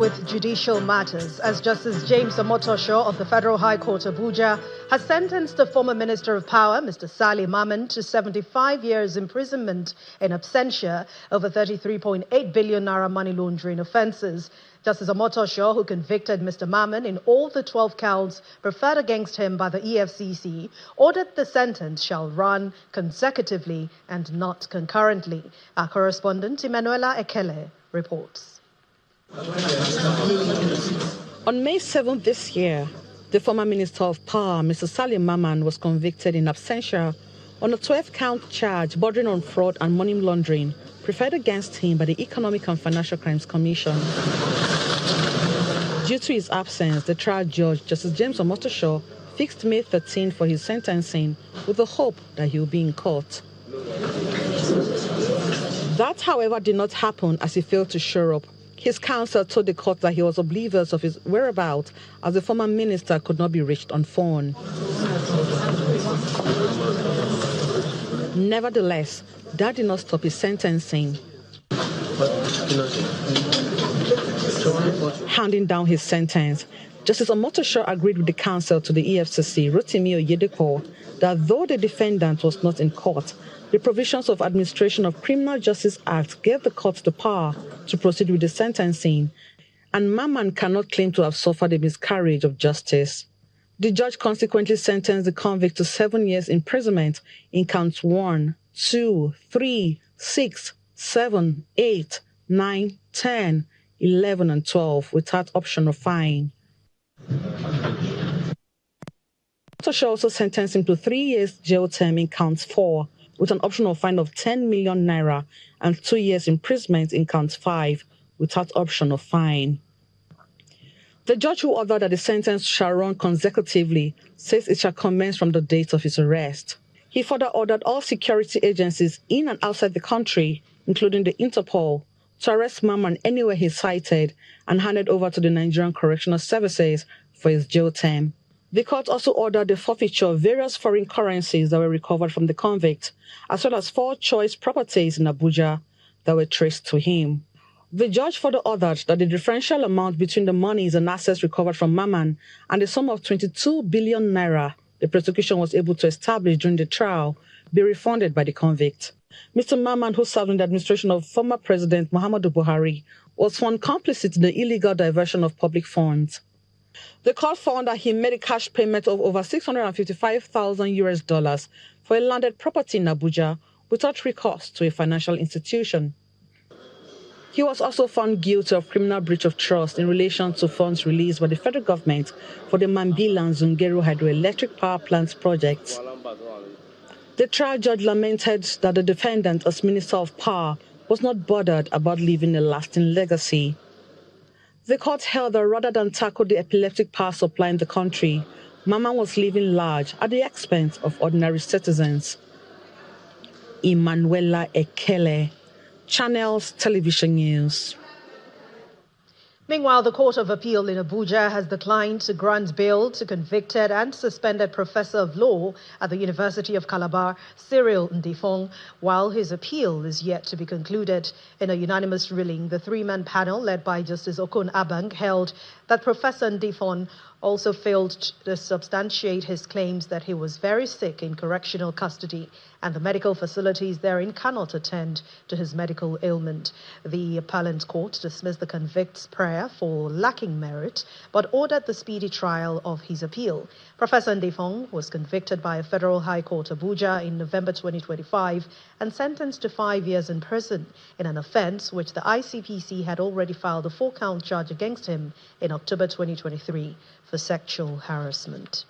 With judicial matters, as Justice James Omotosho of the Federal High Court Abuja has sentenced the former Minister of Power, Mr. Sali Mamman, to 75 years imprisonment in absentia over 33.8 billion naira money laundering offences. Justice Omotosho, who convicted Mr. Mamman in all the 12 counts preferred against him by the EFCC, ordered the sentence shall run consecutively and not concurrently. Our correspondent, Emanuela Ekele, reports. On May 7th this year, the former Minister of Power, Mr. Sali Mamman, was convicted in absentia on a 12-count charge bordering on fraud and money laundering preferred against him by the Economic and Financial Crimes Commission. Due to his absence, the trial judge, Justice James Omotosho, fixed May 13 for his sentencing with the hope that he will be in court. That, however, did not happen as he failed to show up. His counsel told the court that he was oblivious of his whereabouts as the former minister could not be reached on phone. Nevertheless, that did not stop his sentencing. Handing down his sentence, Justice Omotosho agreed with the counsel to the EFCC, Rotimi Oyedepo, that though the defendant was not in court, the provisions of Administration of Criminal Justice Act gave the court the power to proceed with the sentencing, and Mamman cannot claim to have suffered a miscarriage of justice. The judge consequently sentenced the convict to 7 years imprisonment in counts 1, 2, 3, 6, 7, 8, 9, 10, 11, and 12 without option of fine. Omotosho also sentenced him to 3 years jail term in counts 4, with an optional fine of 10 million naira and 2 years imprisonment in count 5 without option of fine. The judge who ordered that the sentence shall run consecutively says it shall commence from the date of his arrest. He further ordered all security agencies in and outside the country, including the Interpol, to arrest Mamman anywhere he's cited and hand it over to the Nigerian Correctional Services for his jail term. The court also ordered the forfeiture of various foreign currencies that were recovered from the convict, as well as 4 choice properties in Abuja that were traced to him. The judge further ordered that the differential amount between the monies and assets recovered from Mamman and the sum of 22 billion naira the prosecution was able to establish during the trial be refunded by the convict. Mr. Mamman, who served in the administration of former President Muhammadu Buhari, was found complicit in the illegal diversion of public funds. The court found that he made a cash payment of over $655,000 for a landed property in Abuja without recourse to a financial institution. He was also found guilty of criminal breach of trust in relation to funds released by the federal government for the Mambila and Zungeru hydroelectric power plants projects. The trial judge lamented that the defendant, as Minister of Power, was not bothered about leaving a lasting legacy. The court held that rather than tackle the epileptic power supply in the country, Mamman was living large at the expense of ordinary citizens. Emanuela Ekele, Channels Television News. Meanwhile, the Court of Appeal in Abuja has declined to grant bail to convicted and suspended Professor of Law at the University of Calabar, Cyril Ndifong, while his appeal is yet to be concluded. In a unanimous ruling, the 3-man panel led by Justice Okon Abang held that Professor Ndifong also failed to substantiate his claims that he was very sick in correctional custody and the medical facilities therein cannot attend to his medical ailment. The appellant court dismissed the convict's prayer for lacking merit, but ordered the speedy trial of his appeal. Professor Ndifong was convicted by a Federal High Court Abuja in November 2025 and sentenced to 5 years in prison in an offense which the ICPC had already filed a 4-count charge against him in October 2023 for sexual harassment.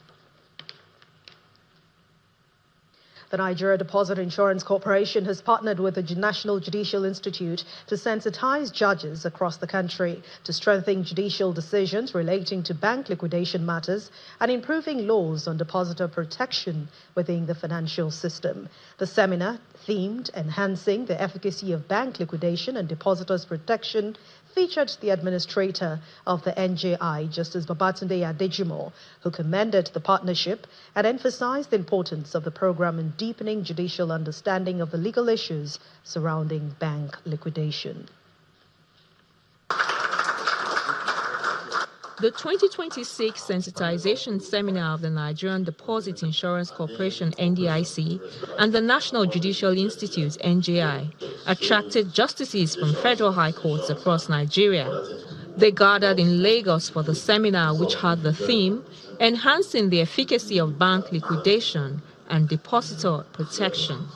The Nigeria Deposit Insurance Corporation has partnered with the National Judicial Institute to sensitize judges across the country to strengthen judicial decisions relating to bank liquidation matters and improving laws on depositor protection within the financial system. The seminar, themed Enhancing the Efficacy of Bank Liquidation and Depositors Protection, featured the administrator of the NJI, Justice Babatunde Adejimo, who commended the partnership and emphasized the importance of the program in deepening judicial understanding of the legal issues surrounding bank liquidation. The 2026 sensitization seminar of the Nigerian Deposit Insurance Corporation (NDIC) and the National Judicial Institute (NJI) attracted justices from federal high courts across Nigeria. They gathered in Lagos for the seminar, which had the theme Enhancing the Efficacy of Bank Liquidation and Depositor Protection.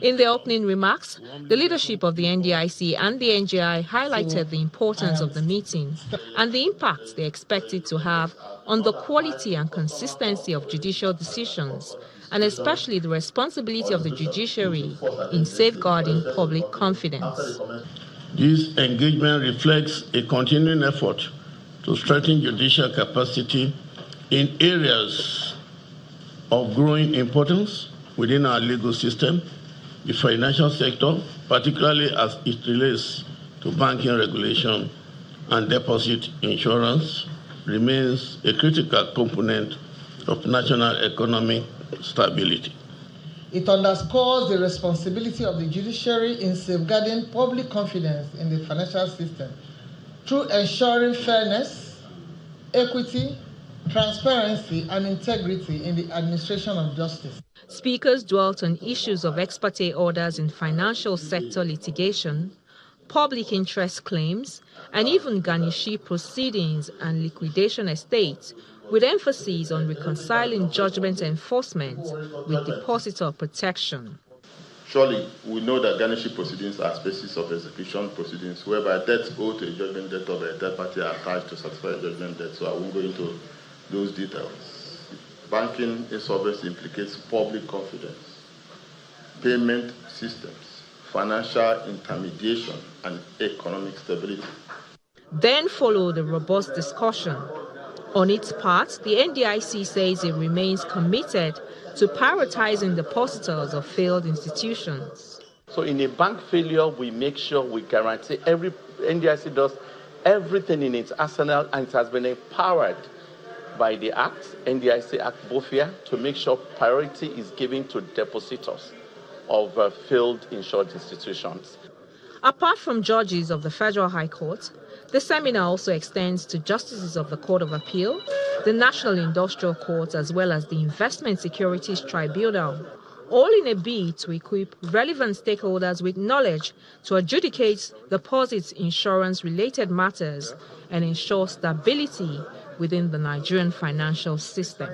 In their opening remarks, the leadership of the NDIC and the NJI highlighted the importance of the meeting and the impact they expect it to have on the quality and consistency of judicial decisions, and especially the responsibility of the judiciary in safeguarding public confidence. This engagement reflects a continuing effort to strengthen judicial capacity in areas of growing importance within our legal system. The financial sector, particularly as it relates to banking regulation and deposit insurance, remains a critical component of national economic stability. It underscores the responsibility of the judiciary in safeguarding public confidence in the financial system through ensuring fairness, equity, transparency, and integrity in the administration of justice. Speakers dwelt on issues of ex parte orders in financial sector litigation, public interest claims, and even garnishee proceedings and liquidation estates, with emphasis on reconciling judgment enforcement with depositor protection. Surely, we know that garnishee proceedings are species of execution proceedings whereby debts owed to a judgment debtor by a third party are attached to satisfy a judgment debt, so I won't go into those details. Banking insolvency implicates public confidence, payment systems, financial intermediation, and economic stability. Then followed a robust discussion. On its part, the NDIC says it remains committed to prioritizing depositors of failed institutions. So in a bank failure, we make sure we guarantee NDIC does everything in its arsenal, and it has been empowered by the Act, NDIC Act Bofia, to make sure priority is given to depositors of failed insured institutions. Apart from judges of the Federal High Court, the seminar also extends to justices of the Court of Appeal, the National Industrial Court, as well as the Investment Securities Tribunal, all in a bid to equip relevant stakeholders with knowledge to adjudicate deposit insurance-related matters and ensure stability within the Nigerian financial system.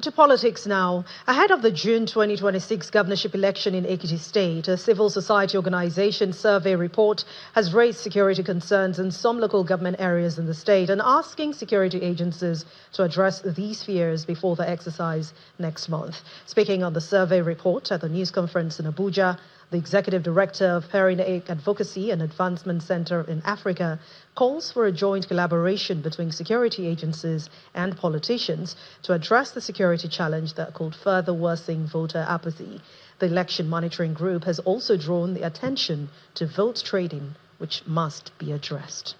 To politics now. Ahead of the June 2026 governorship election in Ekiti State, a civil society organization survey report has raised security concerns in some local government areas in the state and asking security agencies to address these fears before the exercise next month. Speaking on the survey report at the news conference in Abuja, the executive director of Perinac Advocacy and Advancement Center in Africa calls for a joint collaboration between security agencies and politicians to address the security challenge that could further worsen voter apathy. The election monitoring group has also drawn the attention to vote trading, which must be addressed.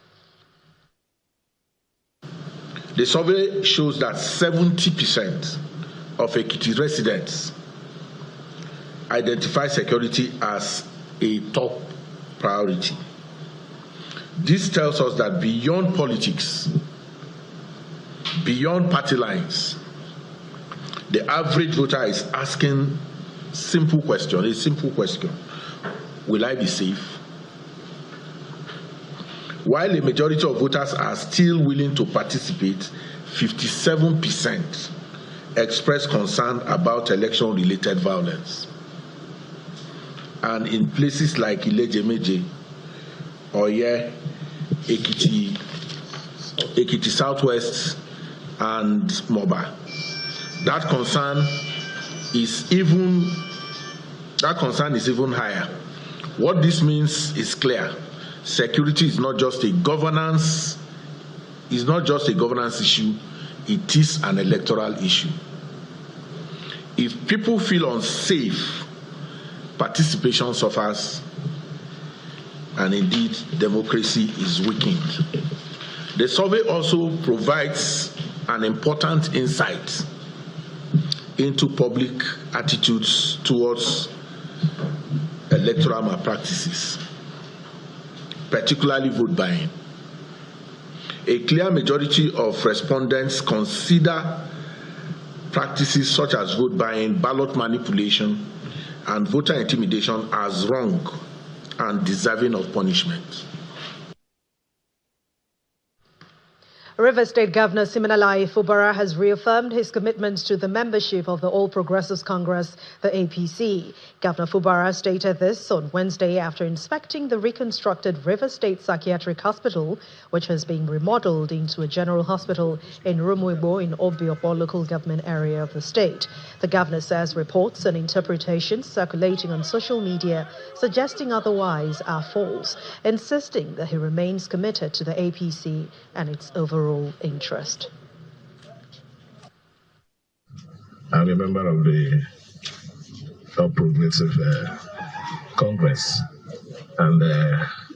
The survey shows that 70% of Ekiti residents identify security as a top priority. This tells us that beyond politics, beyond party lines, the average voter is asking a simple question. Will I be safe? While a majority of voters are still willing to participate, 57% express concern about election-related violence. And in places like Ilejemeje, Oye, Ekiti Southwest, and Moba, that concern is even higher. What this means is clear. Security is not just a governance issue, it is an electoral issue. If people feel unsafe, participation suffers, and indeed democracy is weakened. The survey also provides an important insight into public attitudes towards electoral malpractices. particularly vote buying. A clear majority of respondents consider practices such as vote buying, ballot manipulation, and voter intimidation as wrong and deserving of punishment. River State Governor Siminalayi Fubara has reaffirmed his commitments to the membership of the All Progressives Congress, the APC. Governor Fubara stated this on Wednesday after inspecting the reconstructed River State Psychiatric Hospital, which has been remodeled into a general hospital in Rumuibo in Obiopo local government area of the state. The governor says reports and interpretations circulating on social media suggesting otherwise are false, insisting that he remains committed to the APC and its overall interest. I'm a member of the All Progressive Congress, and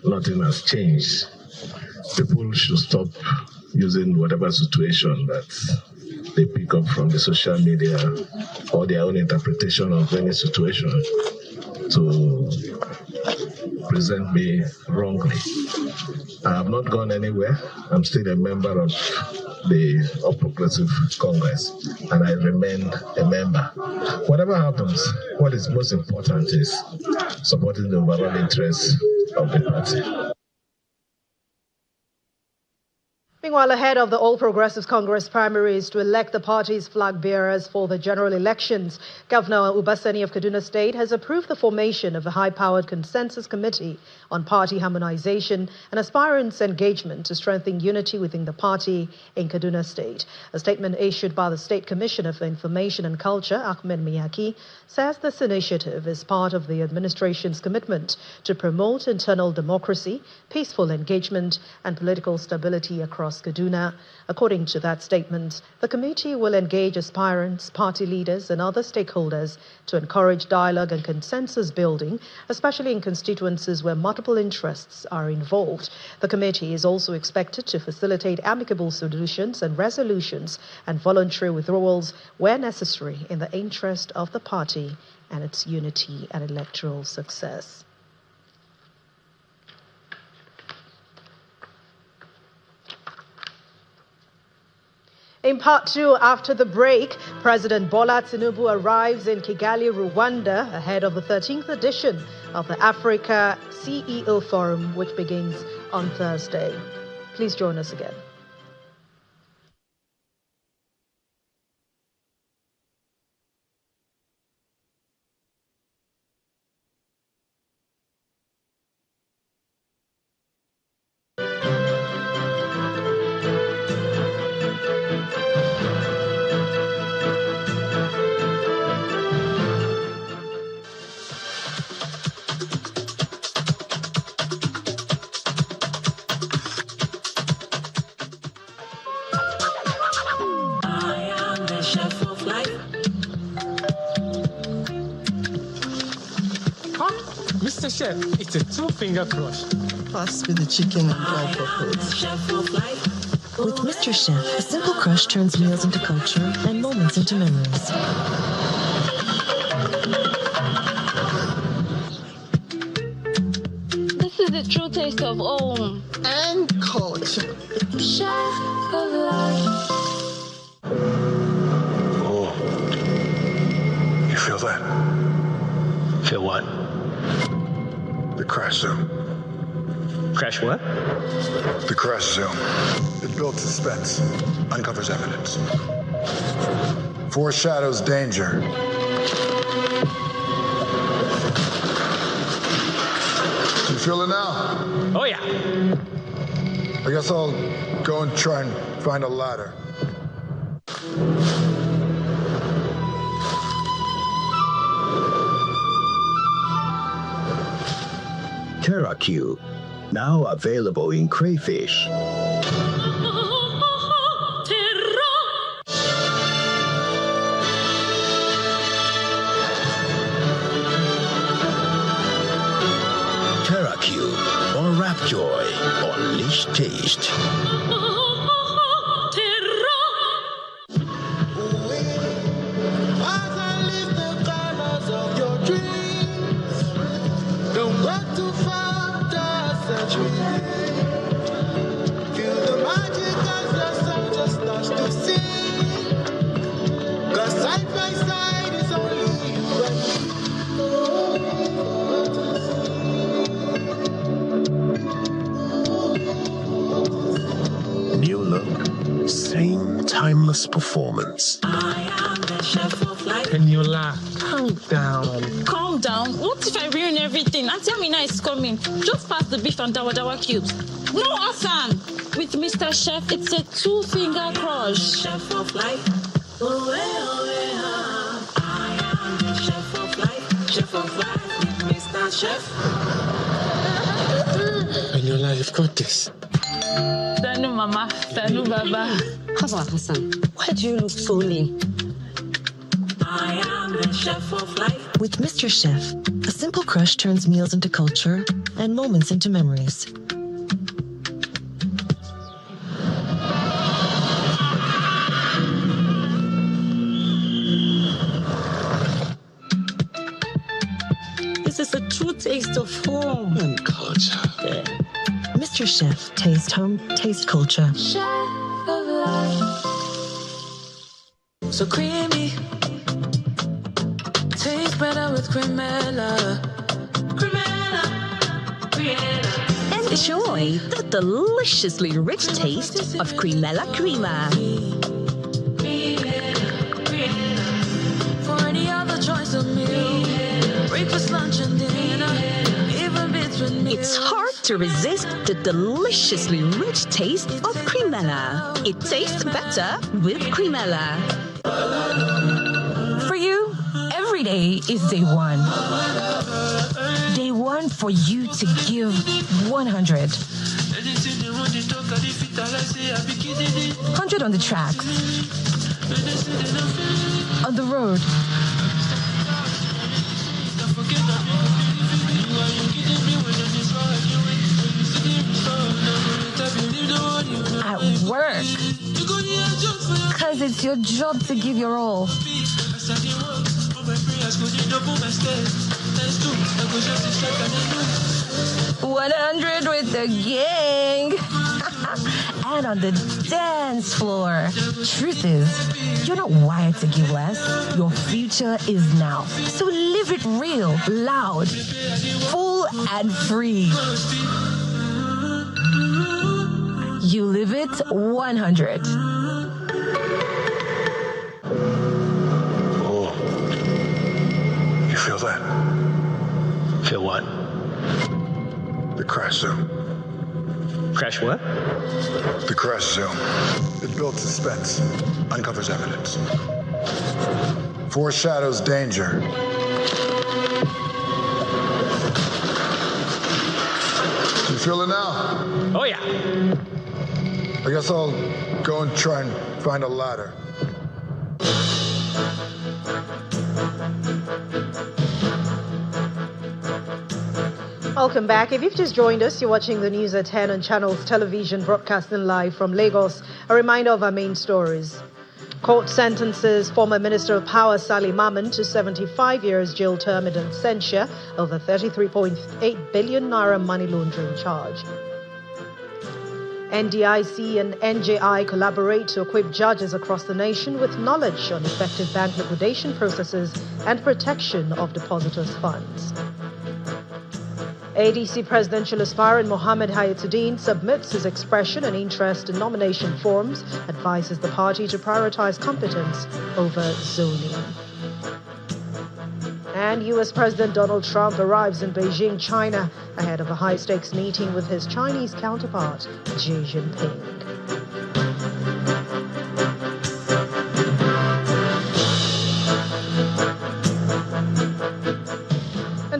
nothing has changed. People should stop using whatever situation that they pick up from the social media or their own interpretation of any situation to present me wrongly. I have not gone anywhere. I'm still a member of the All Progressive Congress, and I remain a member. Whatever happens, what is most important is supporting the overall interests of the party. Meanwhile, ahead of the All Progressives Congress primaries to elect the party's flag bearers for the general elections, Governor Ubasani of Kaduna State has approved the formation of a high-powered consensus committee on party harmonization and aspirants' engagement to strengthen unity within the party in Kaduna State. A statement issued by the State Commissioner for Information and Culture, Ahmed Miyaki, says this initiative is part of the administration's commitment to promote internal democracy, peaceful engagement, and political stability across Kaduna. According to that statement, the committee will engage aspirants, party leaders, and other stakeholders to encourage dialogue and consensus building, especially in constituencies where multiple interests are involved. The committee is also expected to facilitate amicable solutions and resolutions and voluntary withdrawals where necessary in the interest of the party and its unity and electoral success. In part two, after the break, President Bola Tinubu arrives in Kigali, Rwanda, ahead of the 13th edition of the Africa CEO Forum, which begins on Thursday. Please join us again. Mr. Chef, it's a two-finger crush. Pass me the chicken and dry purpose. With Mr. Chef, a simple crush turns meals into culture and moments into memories. This is the true taste of home and culture. Chef of life. Oh, you feel that? Feel what? The crash zone. Crash what? The crash zone. It builds suspense, uncovers evidence, foreshadows danger. You feel it now? Oh, yeah. I guess I'll go and try and find a ladder. TerraQ, now available in crayfish. TerraQ, unwrap joy, unleash taste. Don't go too far, just a dream. Feel the magic as your soul just starts to sing. 'Cause side by side is only you and me. New look, same timeless performance. I am the chef of life. Eniola, calm down. Calm down. What if I ruin everything? Auntie Amina is coming. Just pass the beef and dawa cubes. No, Hassan. With Mr. Chef, it's a two-finger crush. Chef of life. Oh, I am the chef of life. Chef of life with Mr. Chef. Eniola, you've got this. Tanu Mama, Tanu Baba. Hassan, why do you look so lean? I am the chef of life. With Mr. Chef, a simple crush turns meals into culture and moments into memories. This is a true taste of home and culture. Yeah. Mr. Chef, taste home, taste culture. Chef of life. So creamy. Tastes better with cremella. Cremella. Enjoy the deliciously rich taste of Cremella Crema. For any other choice of meal, breakfast, lunch, and dinner, even between meals. It's hard to resist the deliciously rich taste of Cremella. It tastes better with Cremella. For you, every day is day one. Day one for you to give 100. 100 on the tracks, on the road, at work, because it's your job to give your all. 100 with the gang. And on the dance floor. Truth is, you're not wired to give less. Your future is now. So live it real, loud, full and free. You live it 100. Oh. You feel that? Feel what? The crash zone. Crash what? The crash zone. It builds suspense, uncovers evidence, foreshadows danger. You feel it now? Oh, yeah. I guess I'll go and try and find a ladder. Welcome back. If you've just joined us, you're watching the news at 10 on Channels Television, broadcasting live from Lagos. A reminder of our main stories. Court sentences former Minister of Power Sally Maman to 75 years jail term in absentia over 33.8 billion naira money laundering charge. NDIC and NJI collaborate to equip judges across the nation with knowledge on effective bank liquidation processes and protection of depositors' funds. ADC presidential aspirant Mohammed Hayatuddin submits his expression and interest in nomination forms, advises the party to prioritize competence over zoning. And U.S. President Donald Trump arrives in Beijing, China, ahead of a high-stakes meeting with his Chinese counterpart, Xi Jinping.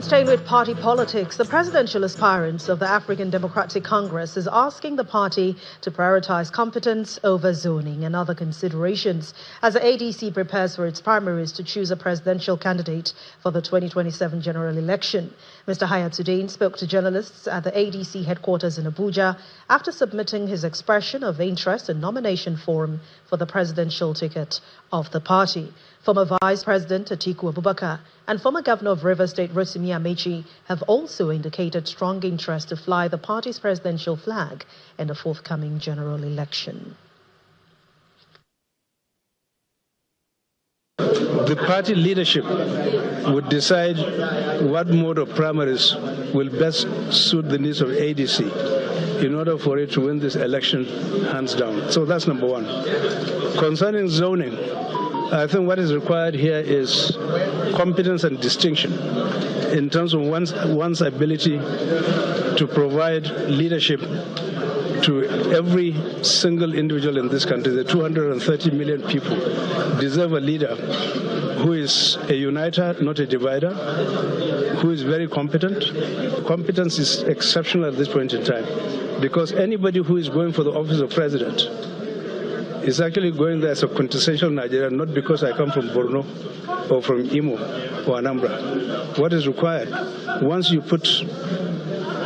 Staying with party politics, the presidential aspirants of the African Democratic Congress is asking the party to prioritize competence over zoning and other considerations as the ADC prepares for its primaries to choose a presidential candidate for the 2027 general election. Mr. Hayatuddin spoke to journalists at the ADC headquarters in Abuja after submitting his expression of interest and nomination form for the presidential ticket of the party. Former Vice President Atiku Abubakar and former Governor of Rivers State Rotimi Amechi have also indicated strong interest to fly the party's presidential flag in the forthcoming general election. The party leadership would decide what mode of primaries will best suit the needs of ADC in order for it to win this election hands down. So that's number one. Concerning zoning, I think what is required here is competence and distinction in terms of one's ability to provide leadership to every single individual in this country. The 230 million people deserve a leader who is a uniter, not a divider, who is very competent. Competence is exceptional at this point in time because anybody who is going for the office of president is actually going there as a quintessential Nigerian, not because I come from Borno or from Imo or Anambra. What is required, once you put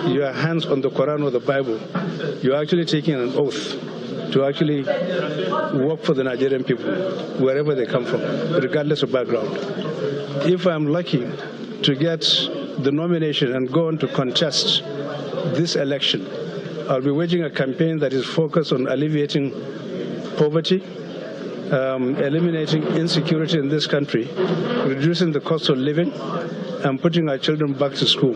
your hands on the Quran or the Bible, you're actually taking an oath to actually work for the Nigerian people, wherever they come from, regardless of background. If I'm lucky to get the nomination and go on to contest this election, I'll be waging a campaign that is focused on alleviating poverty, eliminating insecurity in this country, reducing the cost of living, and putting our children back to school.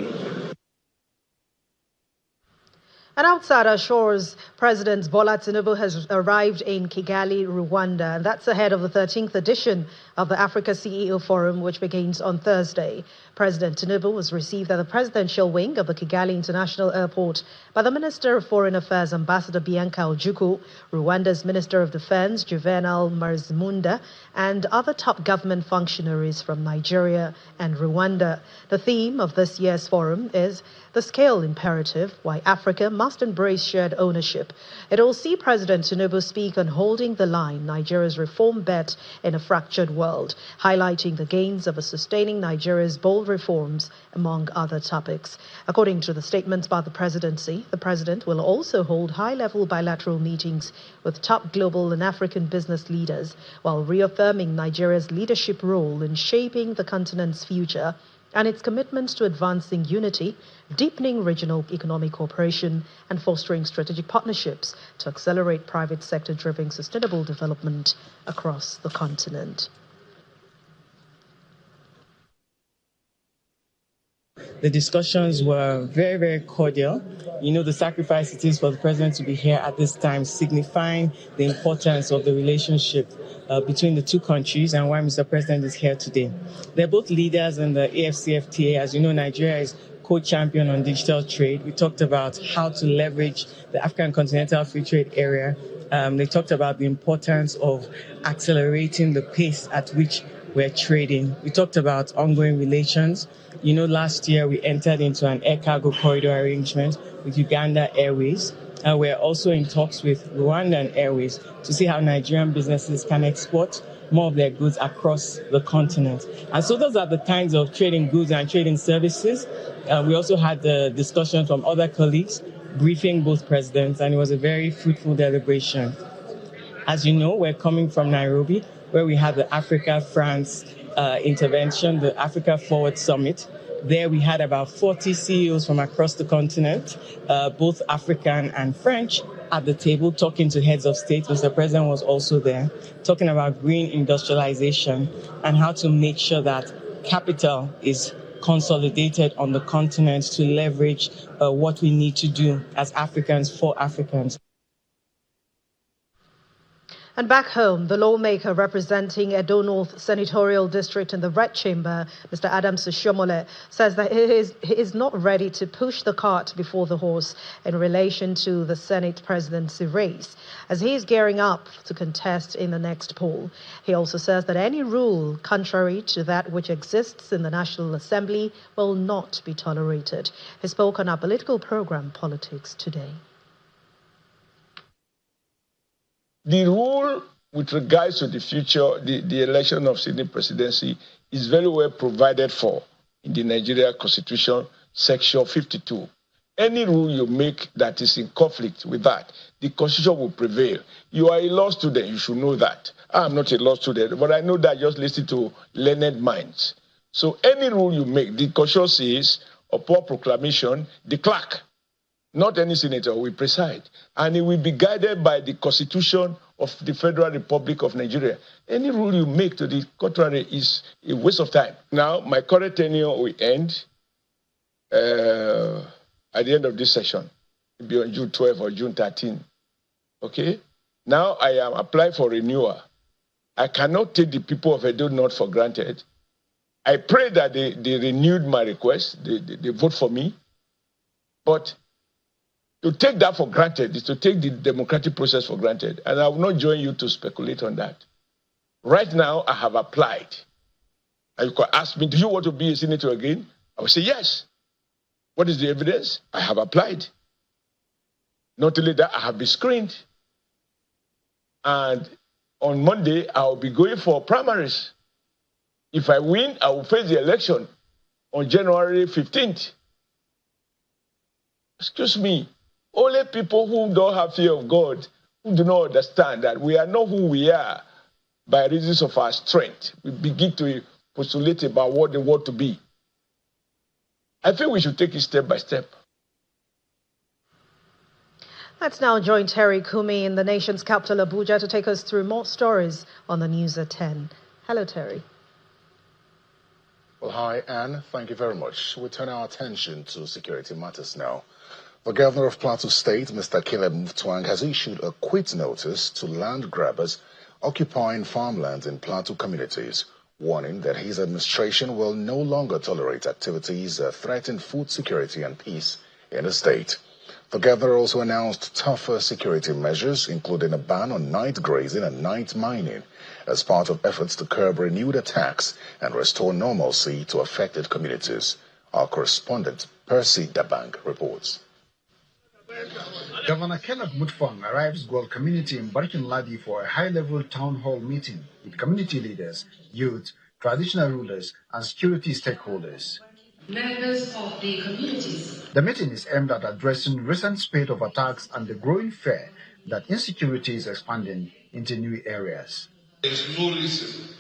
And outside our shores, President Bola Tinubu has arrived in Kigali, Rwanda. And that's ahead of the 13th edition of the Africa CEO Forum, which begins on Thursday. President Tinubu was received at the presidential wing of the Kigali International Airport by the Minister of Foreign Affairs, Ambassador Bianca Ojukwu, Rwanda's Minister of Defense, Juvenal Marzimunda, and other top government functionaries from Nigeria and Rwanda. The theme of this year's forum is the scale imperative, why Africa must embrace shared ownership. It will see President Tinubu speak on holding the line, Nigeria's reform bet in a fractured world, highlighting the gains of sustaining Nigeria's bold reforms, among other topics. According to the statements by the presidency, the president will also hold high-level bilateral meetings with top global and African business leaders, while reaffirming Nigeria's leadership role in shaping the continent's future and its commitments to advancing unity, deepening regional economic cooperation, and fostering strategic partnerships to accelerate private sector-driven sustainable development across the continent. The discussions were very, very cordial. You know, the sacrifice it is for the president to be here at this time, signifying the importance of the relationship between the two countries and why Mr. President is here today. They're both leaders in the AFCFTA. As you know, Nigeria is co-champion on digital trade. We talked about how to leverage the African Continental Free Trade Area. They talked about the importance of accelerating the pace at which we're trading. We talked about ongoing relations. You know, last year we entered into an air cargo corridor arrangement with Uganda Airways. We're also in talks with Rwandan Airways to see how Nigerian businesses can export more of their goods across the continent. And so those are the kinds of trading goods and trading services. We also had the discussion from other colleagues, briefing both presidents, and it was a very fruitful deliberation. As you know, we're coming from Nairobi, where we had the Africa-France intervention, the Africa Forward Summit. There we had about 40 CEOs from across the continent, both African and French, at the table talking to heads of state. Mr. President was also there, talking about green industrialization and how to make sure that capital is consolidated on the continent to leverage what we need to do as Africans for Africans. And back home, the lawmaker representing Edo North Senatorial District in the Red Chamber, Mr. Adams Oshiomhole, says that he is not ready to push the cart before the horse in relation to the Senate presidency race, as he is gearing up to contest in the next poll. He also says that any rule contrary to that which exists in the National Assembly will not be tolerated. He spoke on our political program, Politics Today. The rule with regards to the future, the election of Senate presidency is very well provided for in the Nigeria Constitution, Section 52. Any rule you make that is in conflict with that, the Constitution will prevail. You are a law student, you should know that. I'm not a law student, but I know that just listen to learned minds. So any rule you make, the Constitution says, upon proclamation, the clerk, not any senator, will preside. And it will be guided by the Constitution of the Federal Republic of Nigeria. Any rule you make to the contrary is a waste of time. Now, my current tenure will end at the end of this session. It'll be on June 12 or June 13. Okay? Now I am applying for renewal. I cannot take the people of Edo North for granted. I pray that they renewed my request, they vote for me. But to take that for granted is to take the democratic process for granted. And I will not join you to speculate on that. Right now, I have applied. And you could ask me, do you want to be a senator again? I will say yes. What is the evidence? I have applied. Not only that, I have been screened. And on Monday, I will be going for primaries. If I win, I will face the election on January 15th. Excuse me. Only people who don't have fear of God, who do not understand that we are not who we are by reasons of our strength, we begin to postulate about what they want to be. I think we should take it step by step. Let's now join Terry Kumi in the nation's capital, Abuja, to take us through more stories on the news at 10. Hello, Terry. Well, hi, Anne. Thank you very much. We turn our attention to security matters now. The governor of Plateau State, Mr. Caleb Mutfwang, has issued a quit notice to land grabbers occupying farmlands in Plateau communities, warning that his administration will no longer tolerate activities that threaten food security and peace in the state. The governor also announced tougher security measures, including a ban on night grazing and night mining, as part of efforts to curb renewed attacks and restore normalcy to affected communities. Our correspondent, Percy Dabang, reports. Governor Caleb Mutfwang arrives Gold community in Barkin Ladi for a high-level town hall meeting with community leaders, youth, traditional rulers, and security stakeholders. Members of the communities. The meeting is aimed at addressing recent spate of attacks and the growing fear that insecurity is expanding into new areas. There is no reason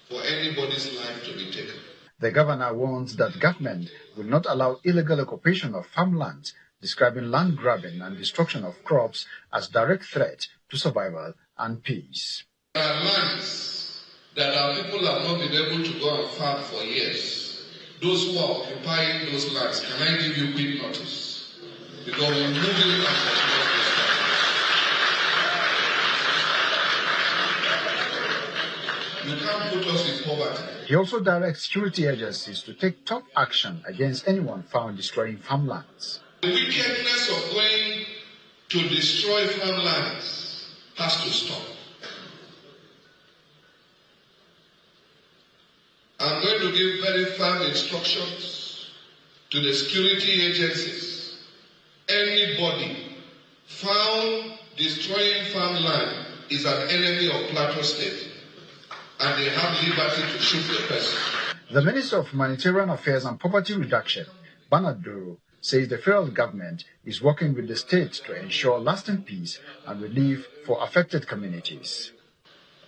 for anybody's life to be taken. The governor warns that government will not allow illegal occupation of farmlands, describing land grabbing and destruction of crops as direct threat to survival and peace. There are lands that our people have not been able to go and farm for years. Those who are occupying those lands, can I give you quick notice? Because we're moving you can't put us in poverty. He also directs security agencies to take tough action against anyone found destroying farmlands. The wickedness of going to destroy farmlands has to stop. I'm going to give very firm instructions to the security agencies. Anybody found destroying farmland is an enemy of Plateau State, and they have liberty to shoot the person. The Minister of Humanitarian Affairs and Poverty Reduction, Bernard Doro, says the federal government is working with the state to ensure lasting peace and relief for affected communities.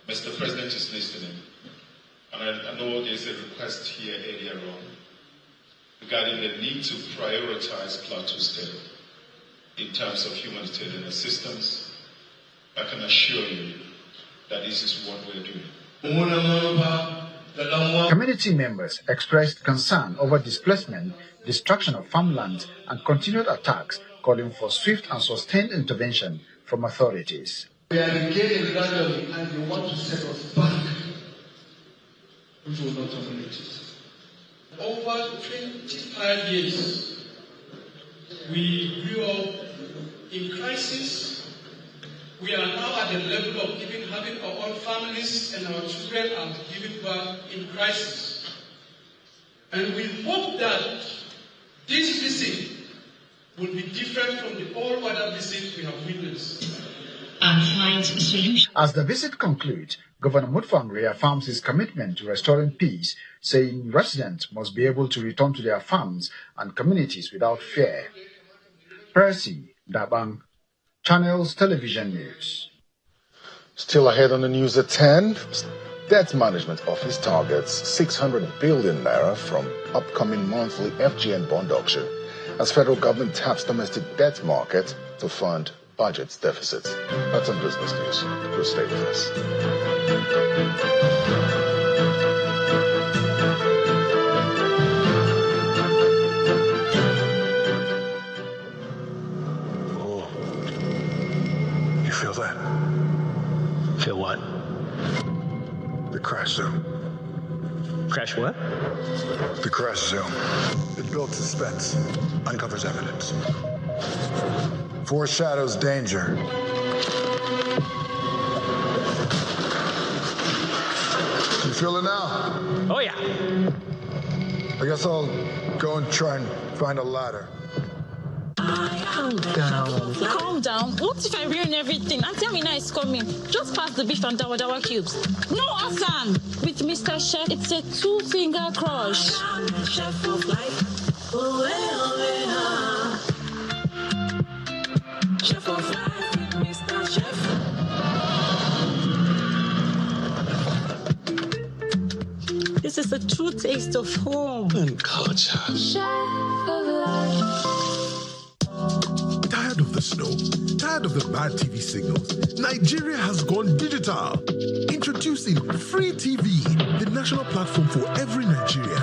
Mr. President is listening, and I know there's a request here earlier on regarding the need to prioritize Plateau State in terms of humanitarian assistance. I can assure you that this is what we're doing. Community members expressed concern over displacement, destruction of farmlands, and continued attacks, calling for swift and sustained intervention from authorities. We are regaining gradually, and they want to set us back, which will not tolerate it. Over 25 years, we grew up in crisis. We are now at the level of having our own families, and our children are giving birth in crisis. And we hope that this visit will be different from the all other visits we have witnessed. And find a solution. As the visit concludes, Governor Mutfwang reaffirms his commitment to restoring peace, saying residents must be able to return to their farms and communities without fear. Percy Dabang, Channels Television News. Still ahead on the news at 10, Debt Management Office targets 600 billion naira from upcoming monthly FGN bond auction as federal government taps domestic debt market to fund budget deficits. That's on business news. Please stay with us. You feel that? Feel what? The crash zone. Crash what? The crash zone. It builds suspense, uncovers evidence, foreshadows danger. You feel it now? Oh, yeah. I guess I'll go and try and find a ladder. Calm down. Calm down. What if I ruin everything? Auntie Amina is coming. Just pass the beef and dawa cubes. No, Hassan. With Mr. Chef, it's a two-finger crush. Chef of life. Oh, Chef of life with Mr. Chef. This is a true taste of home and culture. Chef of life. Tired of the snow? Tired of the bad TV signals? Nigeria has gone digital. Introducing Free TV, the national platform for every Nigerian.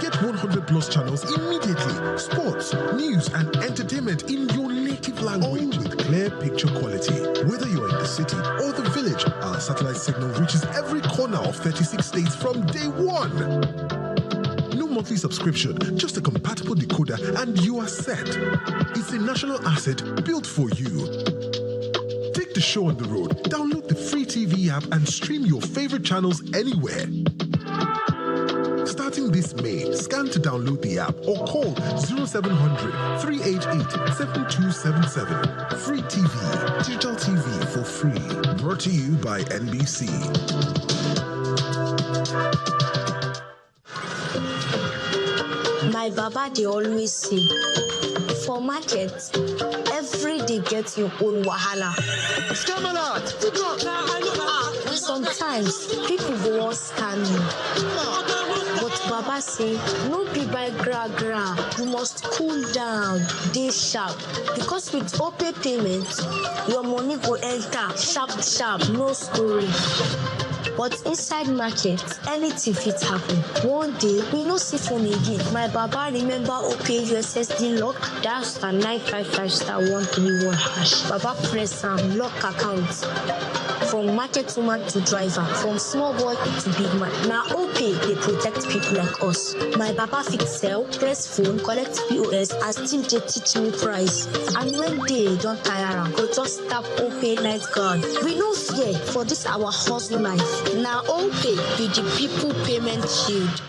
Get 100 plus channels immediately. Sports, news, and entertainment in your native language with clear picture quality. Whether you're in the city or the village, our satellite signal reaches every corner of 36 states from day one. No monthly subscription, just a compatible decoder, and you are set. It's a national asset built for you. Take the show on the road, download the Free TV app, and stream your favorite channels anywhere. Starting this May, scan to download the app or call 0700 388 7277. Free TV, digital TV for free. Brought to you by NBC. My baba, they always say, for market, every day gets your own wahala. Sometimes people go on scam you. But Baba say, no be by gra. You must cool down, dey sharp. Because with OPay payment, your money go enter sharp, no story. But inside market, anything fit happen. One day, we no see phone again. My baba remember OPay USSD lock, dial *955*131#. Baba press am, lock account. From market woman to driver, from small boy to big man. Now OPay, they protect people like us. My baba fit sell, press phone, collect POS, and still they teach me price. And when they don't tire am, go just tap OPay night guard. We no fear for this our hustle life. Now OPay be the people payment shield.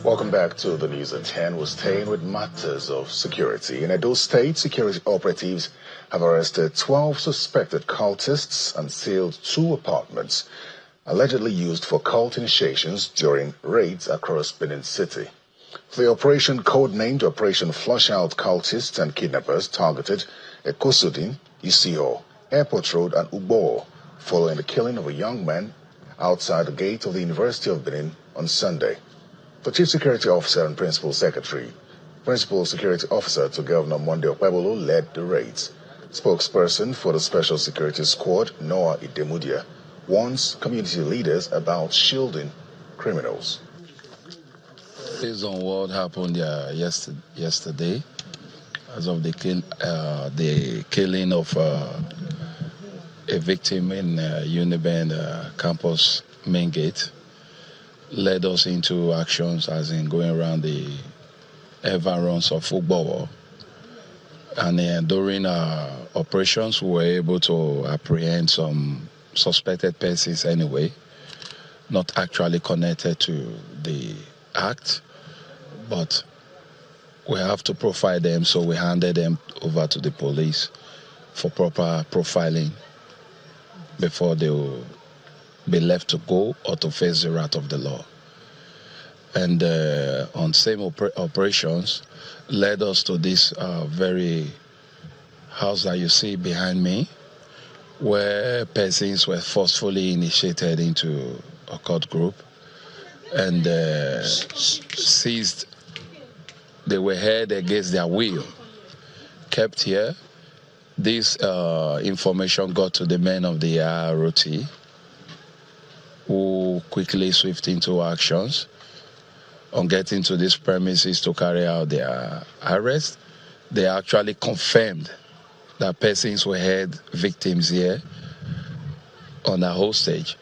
Welcome back to the news at 10. We're staying with matters of security. In Edo State, security operatives have arrested 12 suspected cultists and sealed 2 apartments allegedly used for cult initiations during raids across Benin City. The operation, codenamed Operation Flush Out Cultists and Kidnappers, targeted Ekosudin, Isio, Airport Road, and Ubo, following the killing of a young man outside the gate of the University of Benin on Sunday. The Chief Security Officer and Principal Secretary, Principal Security Officer to Governor Monday Okpebolo, led the raids. Spokesperson for the Special Security Squad, Noah Idemudia, warns community leaders about shielding criminals. Based on what happened yesterday, as of the killing of a victim in Uniben campus main gate, led us into actions as in going around the environs of football. And during our operations, we were able to apprehend some suspected persons anyway, not actually connected to the act, but we have to profile them, so we handed them over to the police for proper profiling before they will be left to go or to face the wrath of the law. And on same operations led us to this very house that you see behind me, where persons were forcefully initiated into a cult group and seized. They were held against their will, kept here. This information got to the men of the ROT, who quickly swift into actions on getting to these premises to carry out their arrest. They actually confirmed that persons were held victims here on a hostage.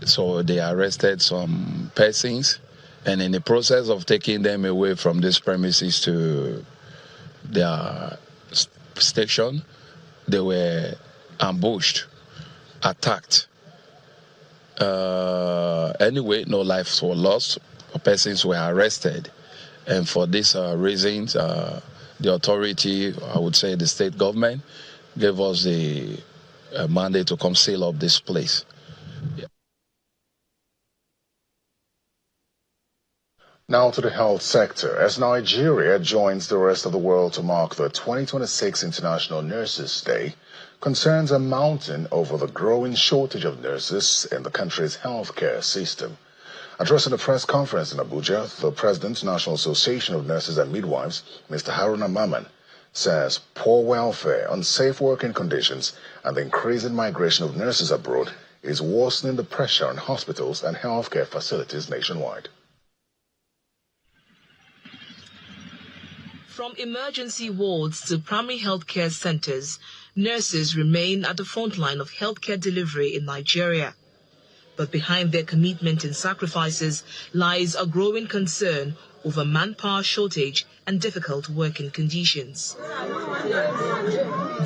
So they arrested some persons, and in the process of taking them away from these premises to their station, they were ambushed, attacked. Anyway, no lives were lost. Persons were arrested. And for these reasons, the authority, I would say the state government, gave us the mandate to come seal up this place. Yeah. Now to the health sector. As Nigeria joins the rest of the world to mark the 2026 International Nurses Day, concerns are mounting over the growing shortage of nurses in the country's healthcare system. Addressing a press conference in Abuja, the President, National Association of Nurses and Midwives, Mr. Haruna Maman, says poor welfare, unsafe working conditions, and the increasing migration of nurses abroad is worsening the pressure on hospitals and healthcare facilities nationwide. From emergency wards to primary healthcare centers, nurses remain at the front line of healthcare delivery in Nigeria. But behind their commitment and sacrifices lies a growing concern over manpower shortage and difficult working conditions.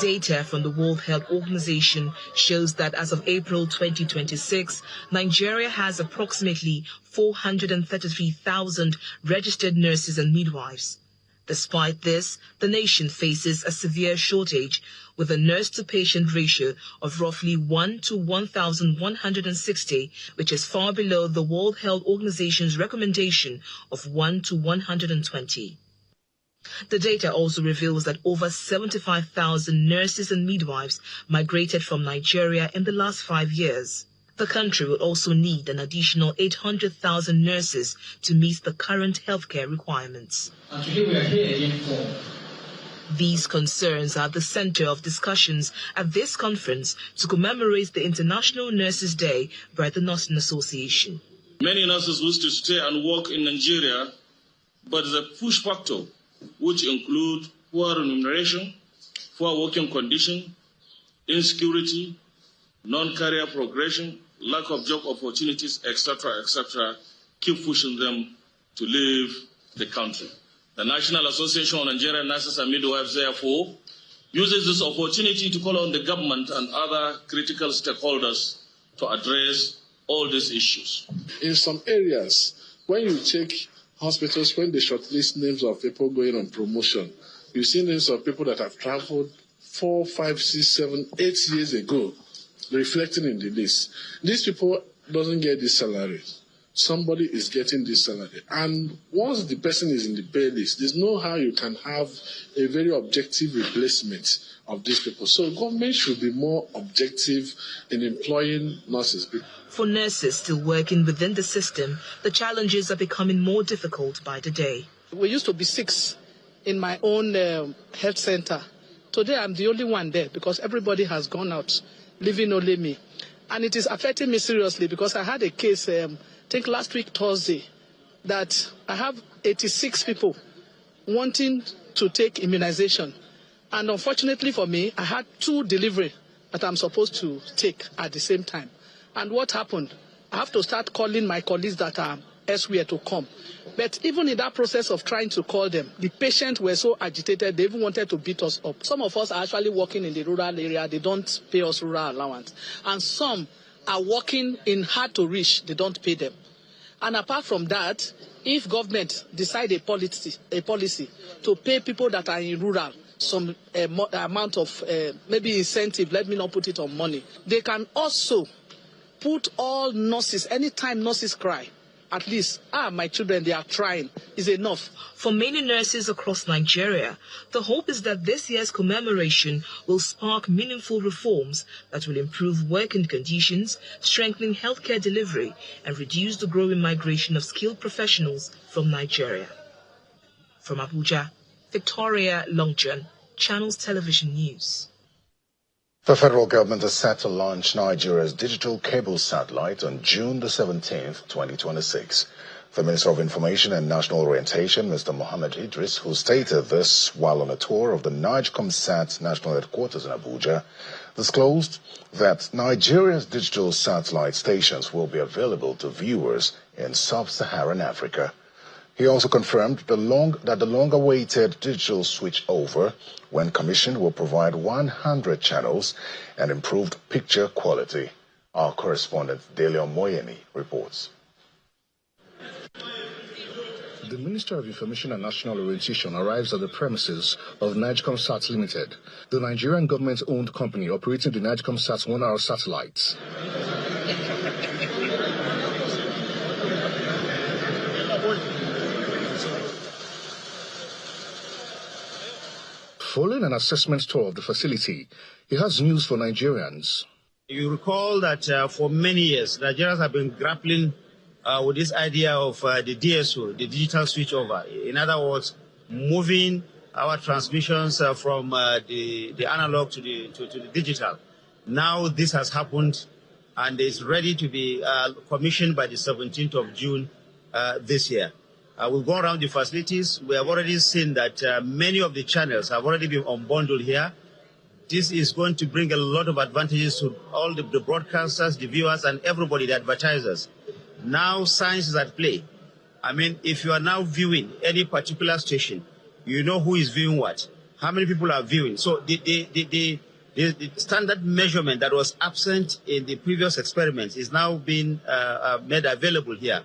Data from the World Health Organization shows that as of April 2026, Nigeria has approximately 433,000 registered nurses and midwives. Despite this, the nation faces a severe shortage, with a nurse-to-patient ratio of roughly 1 to 1,160, which is far below the World Health Organization's recommendation of 1 to 120. The data also reveals that over 75,000 nurses and midwives migrated from Nigeria in the last 5 years. The country will also need an additional 800,000 nurses to meet the current healthcare requirements. And today we are here again for. These concerns are at the center of discussions at this conference to commemorate the International Nurses Day by the Nursing Association. Many nurses wish to stay and work in Nigeria, but the push factor, which include poor remuneration, poor working condition, insecurity, non-career progression, lack of job opportunities, etc., keep pushing them to leave the country. The National Association of Nigerian Nurses and Midwives, therefore, uses this opportunity to call on the government and other critical stakeholders to address all these issues. In some areas, when you take hospitals, when they shortlist names of people going on promotion, you see names of people that have traveled 4, 5, 6, 7, 8 years ago, reflecting in the list. These people doesn't get this salary. Somebody is getting this salary. And once the person is in the pay list, there's no how you can have a very objective replacement of these people. So government should be more objective in employing nurses. For nurses still working within the system, the challenges are becoming more difficult by the day. We used to be 6 in my own health center. Today I'm the only one there because everybody has gone out, leaving only me. And it is affecting me seriously because I had a case, I think last week, Thursday, that I have 86 people wanting to take immunization. And unfortunately for me, I had 2 delivery that I'm supposed to take at the same time. And what happened? I have to start calling my colleagues that are elsewhere to come. But even in that process of trying to call them, the patients were so agitated, they even wanted to beat us up. Some of us are actually working in the rural area, they don't pay us rural allowance. And some are working in hard to reach, they don't pay them. And apart from that, if government decide a policy to pay people that are in rural some amount of maybe incentive, let me not put it on money, they can also put all nurses, anytime nurses cry, at least, my children, they are trying, is enough. For many nurses across Nigeria, the hope is that this year's commemoration will spark meaningful reforms that will improve working conditions, strengthen healthcare delivery, and reduce the growing migration of skilled professionals from Nigeria. From Abuja, Victoria Longchan, Channels Television News. The federal government is set to launch Nigeria's digital cable satellite on June the 17th, 2026. The Minister of Information and National Orientation, Mr. Mohammed Idris, who stated this while on a tour of the NIGECOMSAT national headquarters in Abuja, disclosed that Nigeria's digital satellite stations will be available to viewers in sub-Saharan Africa. He also confirmed that the long-awaited digital switchover, when commissioned, will provide 100 channels and improved picture quality. Our correspondent, Delio Moyeni, reports. The Minister of Information and National Orientation arrives at the premises of NIGECOMSAT Limited, the Nigerian government-owned company operating the NIGECOMSAT 1-hour satellites. Following an assessment tour of the facility, he has news for Nigerians. You recall that for many years, Nigerians have been grappling with this idea of the DSO, the digital switchover. In other words, moving our transmissions from the analog to the digital. Now this has happened and is ready to be commissioned by the 17th of June this year. We've gone around the facilities. We have already seen that many of the channels have already been unbundled here. This is going to bring a lot of advantages to all the broadcasters, the viewers, and everybody, the advertisers. Now science is at play. I mean, if you are now viewing any particular station, you know who is viewing what, how many people are viewing. So the standard measurement that was absent in the previous experiments is now being made available here.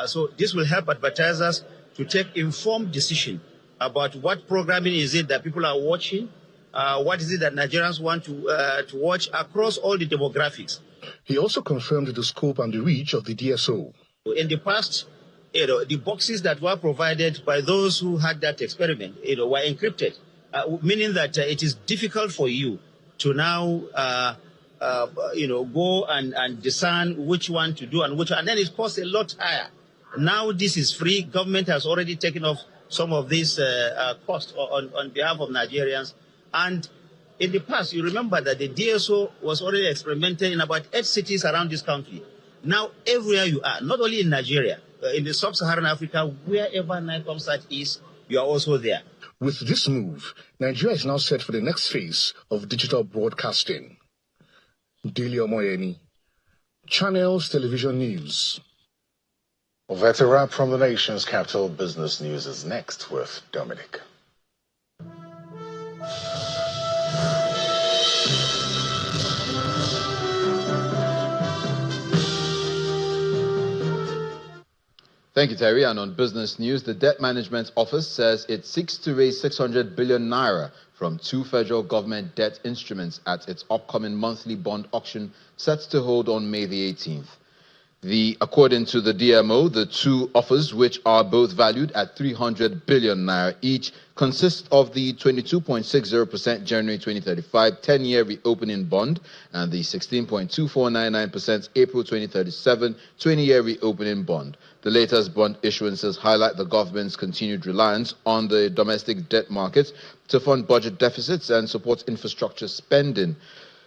So this will help advertisers to take informed decision about what programming is it that people are watching, what is it that Nigerians want to watch across all the demographics. He also confirmed the scope and the reach of the DSO. In the past, the boxes that were provided by those who had that experiment, were encrypted, meaning that it is difficult for you to now, go and discern which one to do and which, and then it costs a lot higher. Now this is free. Government has already taken off some of this cost on behalf of Nigerians. And in the past, you remember that the DSO was already experimented in about 8 cities around this country. Now, everywhere you are, not only in Nigeria, in the sub-Saharan Africa, wherever NIGECOMSAT is, you are also there. With this move, Nigeria is now set for the next phase of digital broadcasting. Delio Moyeni, Channels Television News. That's a wrap from the nation's capital. Business News is next with Dominic. Thank you, Terry. And on business news, the Debt Management Office says it seeks to raise 600 billion naira from 2 federal government debt instruments at its upcoming monthly bond auction set to hold on May the 18th. According to the DMO, the 2 offers, which are both valued at 300 billion naira each, consist of the 22.60% January 2035 10-year reopening bond and the 16.2499% April 2037 20-year reopening bond. The latest bond issuances highlight the government's continued reliance on the domestic debt market to fund budget deficits and support infrastructure spending,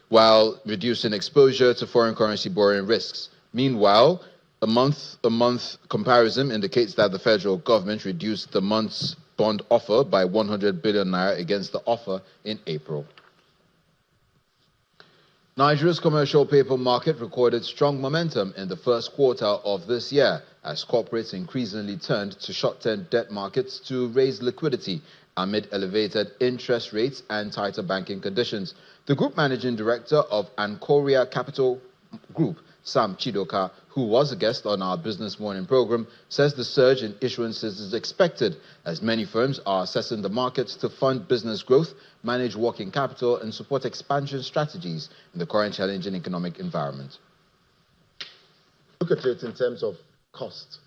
while reducing exposure to foreign currency borrowing risks. Meanwhile, a month comparison indicates that the federal government reduced the month's bond offer by 100 billion naira against the offer in April. Nigeria's commercial paper market recorded strong momentum in the first quarter of this year as corporates increasingly turned to short-term debt markets to raise liquidity amid elevated interest rates and tighter banking conditions. The Group Managing Director of Ancoria Capital Group, Sam Chidoka, who was a guest on our Business Morning program, says the surge in issuances is expected as many firms are assessing the markets to fund business growth, manage working capital, and support expansion strategies in the current challenging economic environment. Look at it in terms of cost.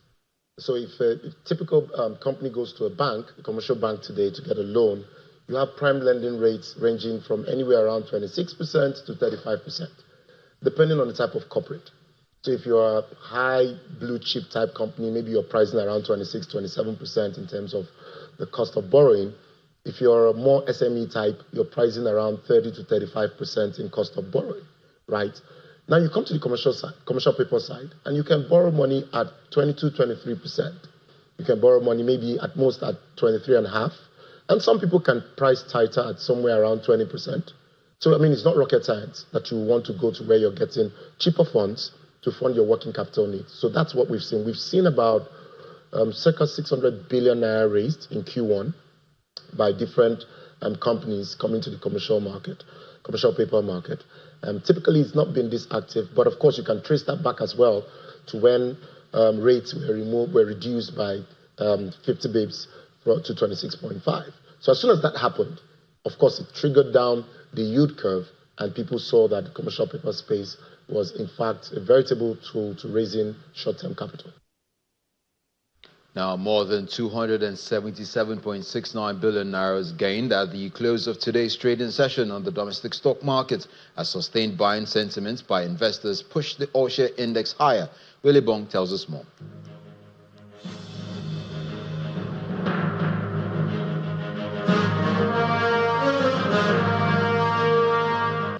So if a typical company goes to a bank, a commercial bank today, to get a loan, you have prime lending rates ranging from anywhere around 26% to 35%, depending on the type of corporate. So if you're a high blue chip type company, maybe you're pricing around 26, 27% in terms of the cost of borrowing. If you're a more SME type, you're pricing around 30 to 35% in cost of borrowing, right? Now you come to the commercial side, commercial paper side, and you can borrow money at 22, 23%. You can borrow money maybe at most at 23.5%. And some people can price tighter at somewhere around 20%. So, I mean, it's not rocket science that you want to go to where you're getting cheaper funds to fund your working capital needs. So that's what we've seen. We've seen about circa 600 billion naira raised in Q1 by different companies coming to the commercial market, commercial paper market. Typically, it's not been this active, but of course, you can trace that back as well to when rates were reduced by 50 bips to 26.5. So as soon as that happened, of course, it triggered down the yield curve, and people saw that the commercial paper space was, in fact, a veritable tool to raising short-term capital. Now, more than 277.69 billion naira is gained at the close of today's trading session on the domestic stock market as sustained buying sentiments by investors pushed the all-share index higher. Willie Bong tells us more.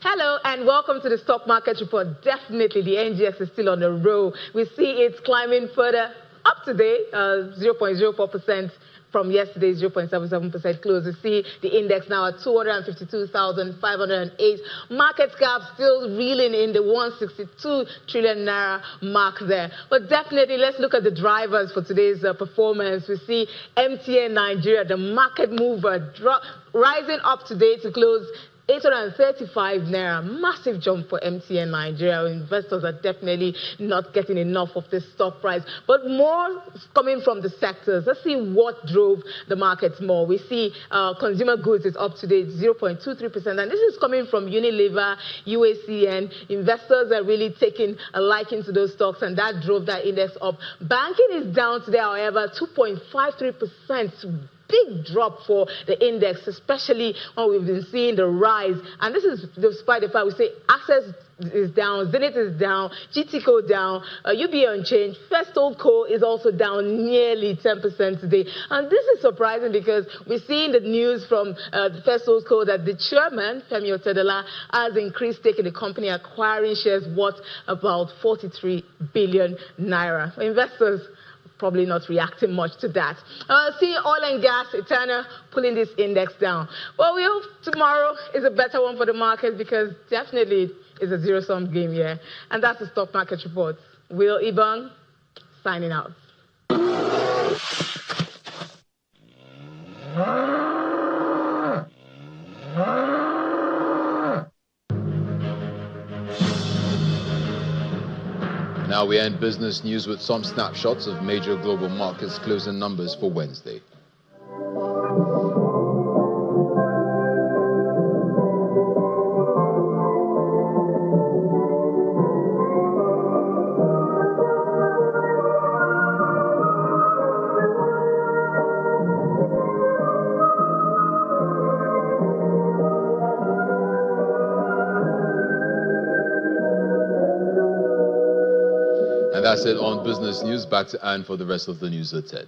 Hello and welcome to the stock market report. Definitely the NGX is still on the roll. We see it's climbing further up today, 0.04% from yesterday's 0.77% close. We see the index now at 252,508. Market cap still reeling in the 162 trillion naira mark there. But definitely, let's look at the drivers for today's performance. We see MTN Nigeria, the market mover, rising up today to close 835 naira, massive jump for MTN Nigeria. Investors are definitely not getting enough of this stock price, but more coming from the sectors. Let's see what drove the markets more. We see consumer goods is up today 0.23%, and this is coming from Unilever, UACN. Investors are really taking a liking to those stocks, and that drove that index up. Banking is down today, however, 2.53%. Big drop for the index, especially when we've been seeing the rise. And this is despite the fact we say Access is down, Zenith is down, GTCO down, UBA unchanged. First Holdco is also down nearly 10% today. And this is surprising because we're seeing the news from the First Holdco that the chairman, Femi Otedola, has increased stake in the company, acquiring shares worth about 43 billion naira. Investors probably not reacting much to that. See oil and gas, Eternal, pulling this index down. Well, we hope tomorrow is a better one for the market because definitely it's a zero-sum game here. And that's the stock market report. Will Ibang signing out. Now we end business news with some snapshots of major global markets closing numbers for Wednesday. And that's it on business news. Back to Anne for the rest of the news at 10.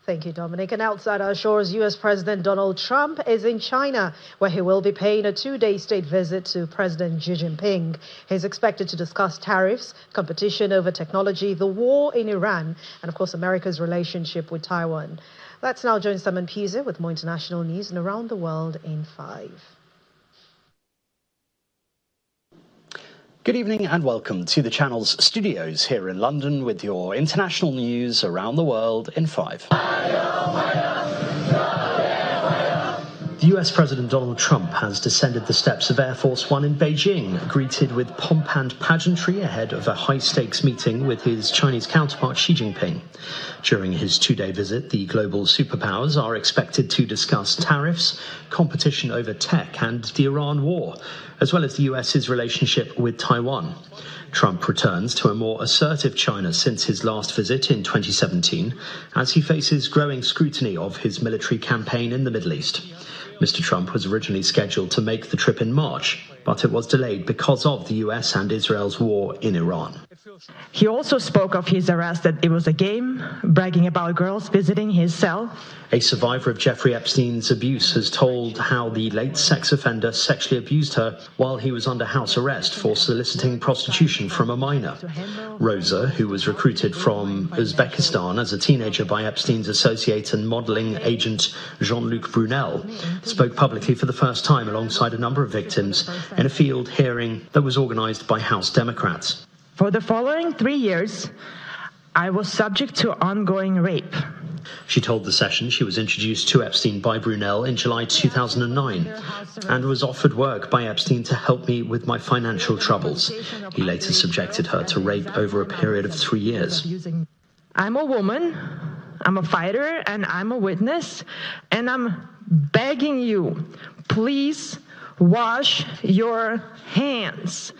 Thank you, Dominic. And outside our shores, U.S. President Donald Trump is in China, where he will be paying a 2-day state visit to President Xi Jinping. He's expected to discuss tariffs, competition over technology, the war in Iran, and, of course, America's relationship with Taiwan. Let's now join Simon Pisa with more international news and around the world in 5. Good evening and welcome to the channel's studios here in London with your international news around the world in 5. The US President Donald Trump has descended the steps of Air Force One in Beijing, greeted with pomp and pageantry ahead of a high-stakes meeting with his Chinese counterpart Xi Jinping. During his two-day visit, the global superpowers are expected to discuss tariffs, competition over tech and the Iran war, as well as the US's relationship with Taiwan. Trump returns to a more assertive China since his last visit in 2017, as he faces growing scrutiny of his military campaign in the Middle East. Mr. Trump was originally scheduled to make the trip in March, but it was delayed because of the US and Israel's war in Iran. He also spoke of his arrest that it was a game, bragging about girls visiting his cell. A survivor of Jeffrey Epstein's abuse has told how the late sex offender sexually abused her while he was under house arrest for soliciting prostitution from a minor. Rosa, who was recruited from Uzbekistan as a teenager by Epstein's associate and modeling agent Jean-Luc Brunel, spoke publicly for the first time alongside a number of victims in a field hearing that was organized by House Democrats. For the following 3 years, I was subject to ongoing rape. She told the session she was introduced to Epstein by Brunel in July 2009 and was offered work by Epstein to help me with my financial troubles. He later subjected her to rape over a period of 3 years. I'm a woman, I'm a fighter, and I'm a witness, and I'm begging you, please wash your hands.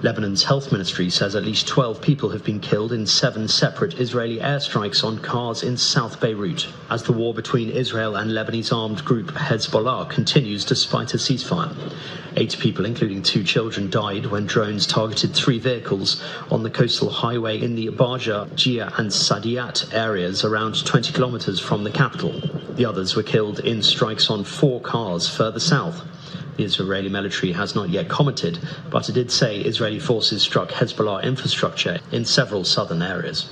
Lebanon's health ministry says at least 12 people have been killed in 7 separate Israeli airstrikes on cars in South Beirut, as the war between Israel and Lebanese armed group Hezbollah continues despite a ceasefire. 8 people, including 2 children, died when drones targeted 3 vehicles on the coastal highway in the Baja, Jia and Sadiat areas around 20 kilometers from the capital. The others were killed in strikes on 4 cars further south. The Israeli military has not yet commented, but it did say Israeli forces struck Hezbollah infrastructure in several southern areas.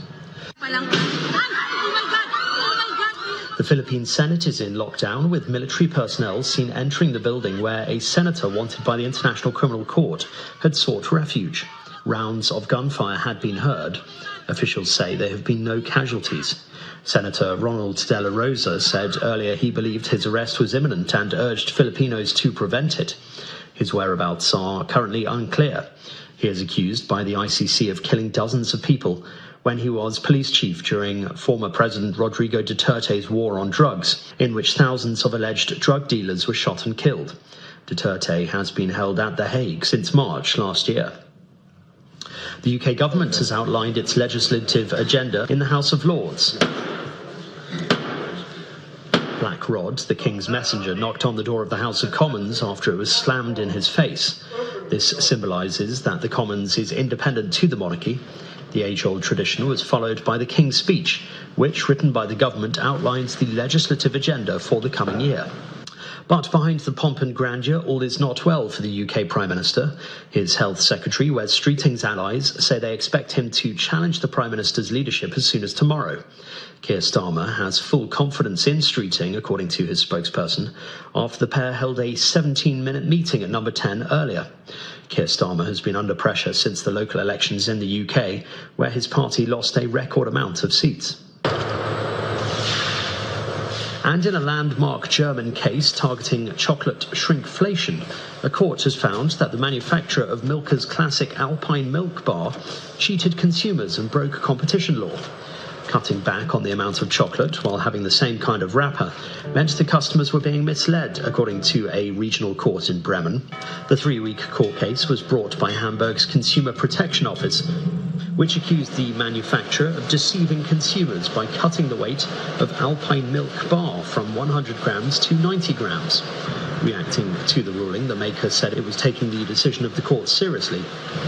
The Philippine Senate is in lockdown, with military personnel seen entering the building where a senator wanted by the International Criminal Court had sought refuge. Rounds of gunfire had been heard. Officials say there have been no casualties. Senator Ronald De La Rosa said earlier he believed his arrest was imminent and urged Filipinos to prevent it. His whereabouts are currently unclear. He is accused by the ICC of killing dozens of people when he was police chief during former President Rodrigo Duterte's war on drugs, in which thousands of alleged drug dealers were shot and killed. Duterte has been held at The Hague since March last year. The UK government has outlined its legislative agenda in the House of Lords. Black Rod, the King's messenger, knocked on the door of the House of Commons after it was slammed in his face. This symbolises that the Commons is independent to the monarchy. The age-old tradition was followed by the King's speech, which, written by the government, outlines the legislative agenda for the coming year. But behind the pomp and grandeur, all is not well for the UK Prime Minister. His Health Secretary, Wes Streeting's allies, say they expect him to challenge the Prime Minister's leadership as soon as tomorrow. Keir Starmer has full confidence in Streeting, according to his spokesperson, after the pair held a 17-minute meeting at Number 10 earlier. Keir Starmer has been under pressure since the local elections in the UK, where his party lost a record amount of seats. And in a landmark German case targeting chocolate shrinkflation, a court has found that the manufacturer of Milka's classic Alpine milk bar cheated consumers and broke competition law. Cutting back on the amount of chocolate while having the same kind of wrapper meant the customers were being misled, according to a regional court in Bremen. The 3-week court case was brought by Hamburg's Consumer Protection Office, which accused the manufacturer of deceiving consumers by cutting the weight of Alpine milk bar from 100 grams to 90 grams. Reacting to the ruling, the maker said it was taking the decision of the court seriously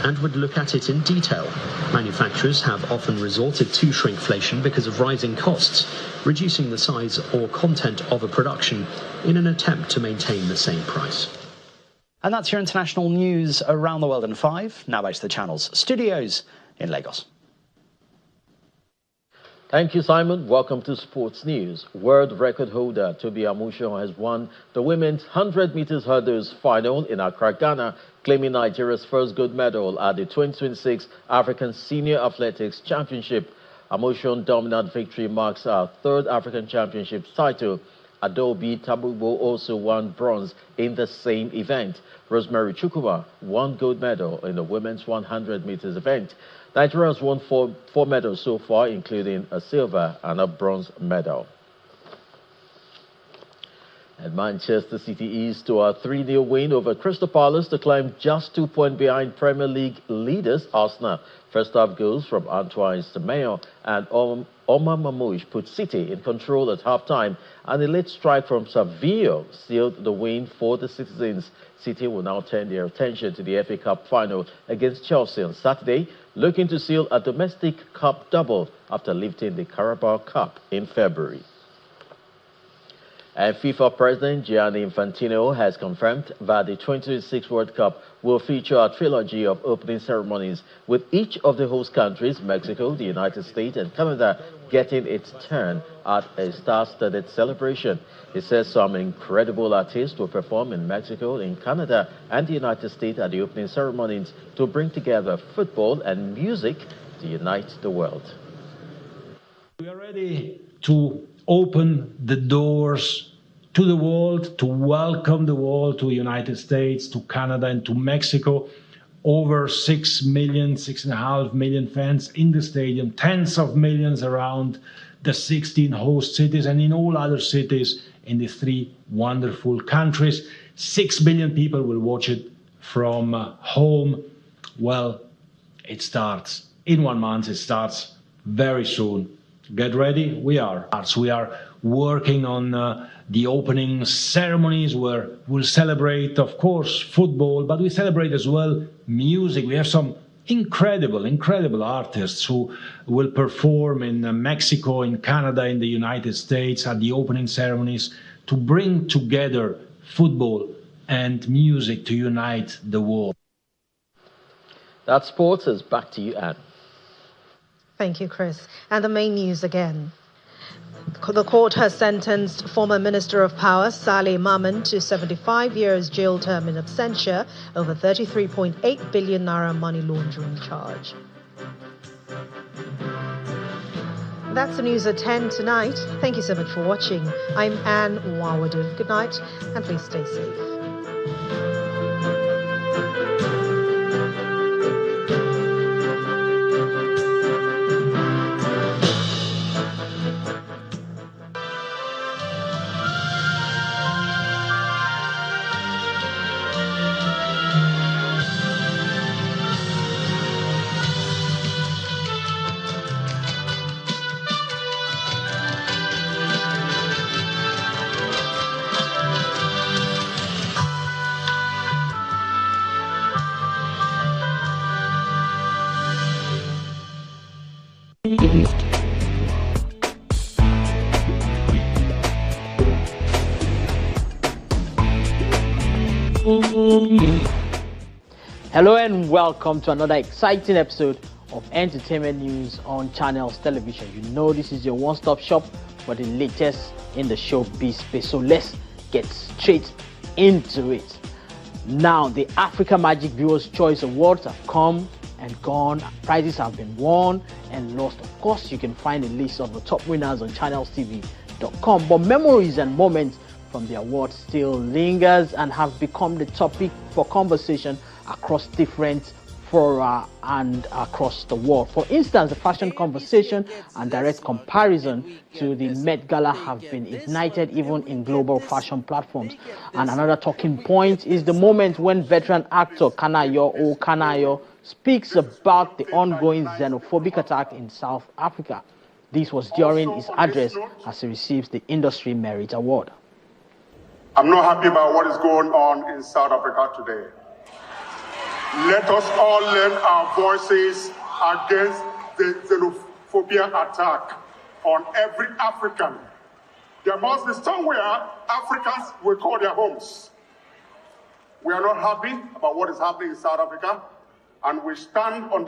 and would look at it in detail. Manufacturers have often resorted to shrinkflation because of rising costs, reducing the size or content of a production in an attempt to maintain the same price. And that's your international news around the world in 5. Now back to the channel's studios in Lagos. Thank you, Simon. Welcome to Sports News. World record holder Tobi Amusan has won the women's 100 meters hurdles final in Accra, Ghana, claiming Nigeria's first gold medal at the 2026 African Senior Athletics Championship. Amusan's dominant victory marks our third African Championship title. Adobe Tabubo also won bronze in the same event. Rosemary Chukwuma won gold medal in the women's 100 meters event. Nigeria has won four medals so far, including a silver and a bronze medal. And Manchester City eased to a 3-0 win over Crystal Palace to climb just 2 points behind Premier League leaders Arsenal. First half goals from Antoine Semenyo and Omar Mamouche put City in control at halftime, and a late strike from Savio sealed the win for the citizens. City will now turn their attention to the FA Cup final against Chelsea on Saturday, looking to seal a domestic cup double after lifting the Carabao Cup in February. And FIFA President Gianni Infantino has confirmed that the 2026 World Cup will feature a trilogy of opening ceremonies, with each of the host countries, Mexico, the United States, and Canada, getting its turn at a star-studded celebration. He says some incredible artists will perform in Mexico, in Canada, and the United States at the opening ceremonies to bring together football and music to unite the world. We are ready to open the doors to the world, to welcome the world to the United States, to Canada, and to Mexico. Over 6.5 million fans in the stadium, tens of millions around the 16 host cities and in all other cities in the 3 wonderful countries. 6 billion people will watch it from home. Well, it starts in 1 month. It starts very soon. Get ready. We are working on the opening ceremonies where we'll celebrate, of course, football, but we celebrate as well music. We have some incredible artists who will perform in Mexico, in Canada, in the United States at the opening ceremonies to bring together football and music to unite the world. That sports is back to you, Anne. Thank you, Chris. And the main news again. The court has sentenced former Minister of Power Saleh Maman to 75 years jail term in absentia over 33.8 billion naira money laundering charge. That's the news at 10 tonight. Thank you so much for watching. I'm Anne Wawadu. Good night, and please stay safe. Hello and welcome to another exciting episode of Entertainment News on Channels Television. You know this is your one-stop shop for the latest in the showbiz space. So let's get straight into it. Now, the Africa Magic Viewers' Choice Awards have come and gone. Prizes have been won and lost. Of course, you can find a list of the top winners on channelstv.com. But memories and moments from the awards still lingers and have become the topic for conversation across different fora and across the world. For instance, the fashion conversation and direct comparison to the Met Gala have been ignited even in global fashion platforms. And another talking point is the moment when veteran actor Kanayo speaks about the ongoing xenophobic attack in South Africa. This was during his address as he receives the Industry Merit Award. I'm not happy about what is going on in South Africa today. Let us all lend our voices against the xenophobia attack on every African. There must be somewhere Africans will call their homes. We are not happy about what is happening in South Africa, and we stand on